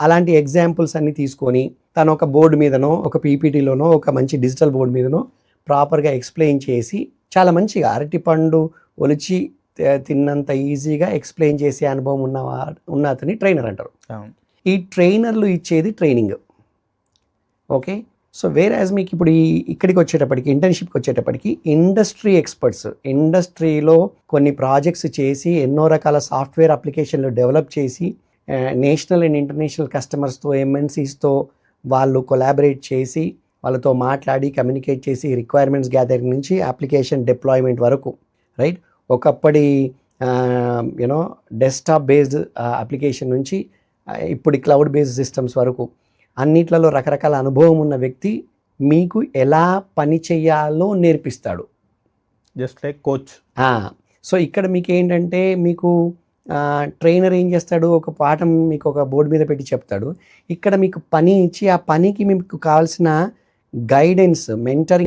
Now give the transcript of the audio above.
అలాంటి ఎగ్జాంపుల్స్ అన్ని తీసుకొని తను ఒక బోర్డు మీదనో ఒక పీపీటీలోనో ఒక మంచి డిజిటల్ బోర్డు మీదనో ప్రాపర్గా ఎక్స్ప్లెయిన్ చేసి చాలా మంచిగా అరటిపండు ఒలిచి తిన్నంత ఈజీగా ఎక్స్ప్లెయిన్ చేసే అనుభవం ఉన్న అతని ట్రైనర్ అంటారు. ఈ ట్రైనర్లు ఇచ్చేది ట్రైనింగ్. ఓకే, సో వేరే యాజ్ మీకు ఇప్పుడు ఇక్కడికి వచ్చేటప్పటికి ఇంటర్న్షిప్కి వచ్చేటప్పటికి ఇండస్ట్రీ ఎక్స్పర్ట్స్, ఇండస్ట్రీలో కొన్ని ప్రాజెక్ట్స్ చేసి ఎన్నో రకాల సాఫ్ట్వేర్ అప్లికేషన్లు డెవలప్ చేసి నేషనల్ అండ్ ఇంటర్నేషనల్ కస్టమర్స్తో ఎంఎన్సీస్తో వాళ్ళు కొలాబరేట్ చేసి వాళ్ళతో మాట్లాడి కమ్యూనికేట్ చేసి రిక్వైర్మెంట్స్ గ్యాదరింగ్ నుంచి అప్లికేషన్ డిప్లాయ్మెంట్ వరకు, రైట్, ఒకప్పటి యూనో డెస్క్టాప్ బేస్డ్ అప్లికేషన్ నుంచి ఇప్పుడు క్లౌడ్ బేస్డ్ సిస్టమ్స్ వరకు అన్నిట్లలో రకరకాల అనుభవం ఉన్న వ్యక్తి మీకు ఎలా పని చేయాలో నేర్పిస్తాడు, జస్ట్ లైక్ కోచ్. సో ఇక్కడ మీకు ఏంటంటే మీకు ట్రైనర్ ఏం చేస్తాడు, ఒక పాఠం మీకు ఒక బోర్డు మీద పెట్టి చెప్తాడు. ఇక్కడ మీకు పని ఇచ్చి ఆ పనికి మీకు కావాల్సిన గైడెన్స్, మెంటరింగ్